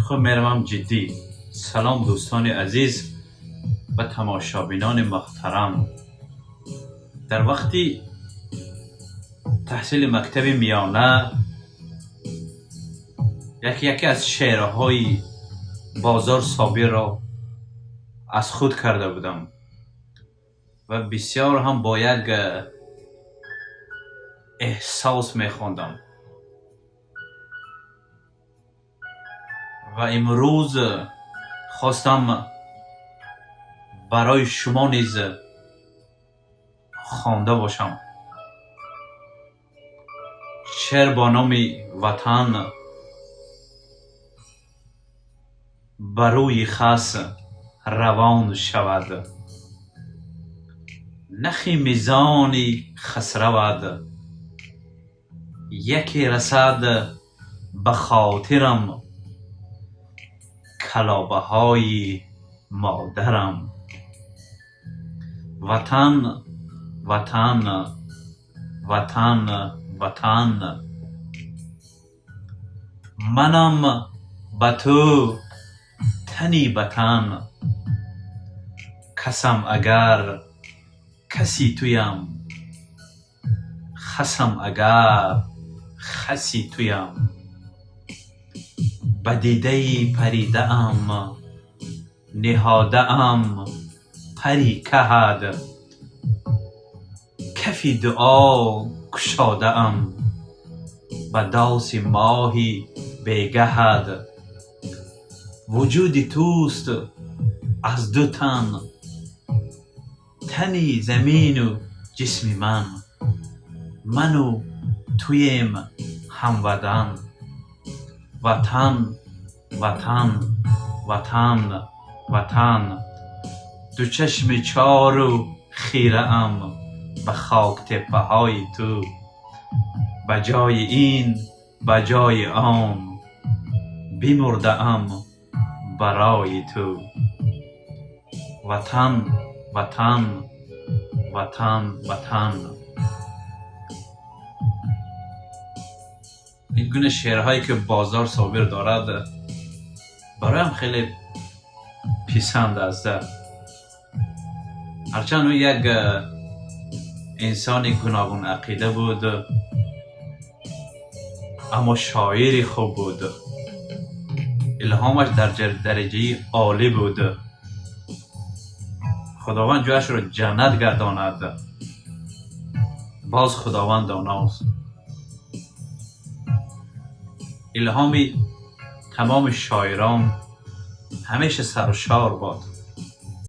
خب میروم جدی. سلام دوستان عزیز و تماشابینان محترم. در وقتی تحصیل مکتب میانه یکی از شعرهای بازار صابر را از خود کرده بودم و بسیار هم با یک احساس میخوندم و امروز خواستم برای شما نیز خوانده باشم. شعر با نام وطن بروی خس روان شود، نخی میزانی خس رود، یکی رسد به خاطرم کلابه های مادرم. وطن وطن وطن وطن، منم به تو تنی بتن، کسم اگر کسی تویم، خسم اگر خسی تویم. به دیده پریده ام نهاده ام پری کهد، کفی دعا کشاده ام به داس ماهی بگهد. وجود توست از دو تن، تنی زمین و جسم من و تویم هموطن. وطن وطن وطن وطن، دو چشم چار و خیره ام به خاک تپه های تو، به جای این به جای آن بمرده ام برای تو. وطن وطن وطن وطن. این گونه شعرهایی که بازار صابر دارد برایم خیلی پسند است. هرچند او یک انسان گوناگون عقیده بود اما شاعری خوب بود، الهامش در درجه عالی بود. خداوند جایش را جنت گرداند، باز خداوند داناست. الهام تمام شاعران همیشه سرشار باد.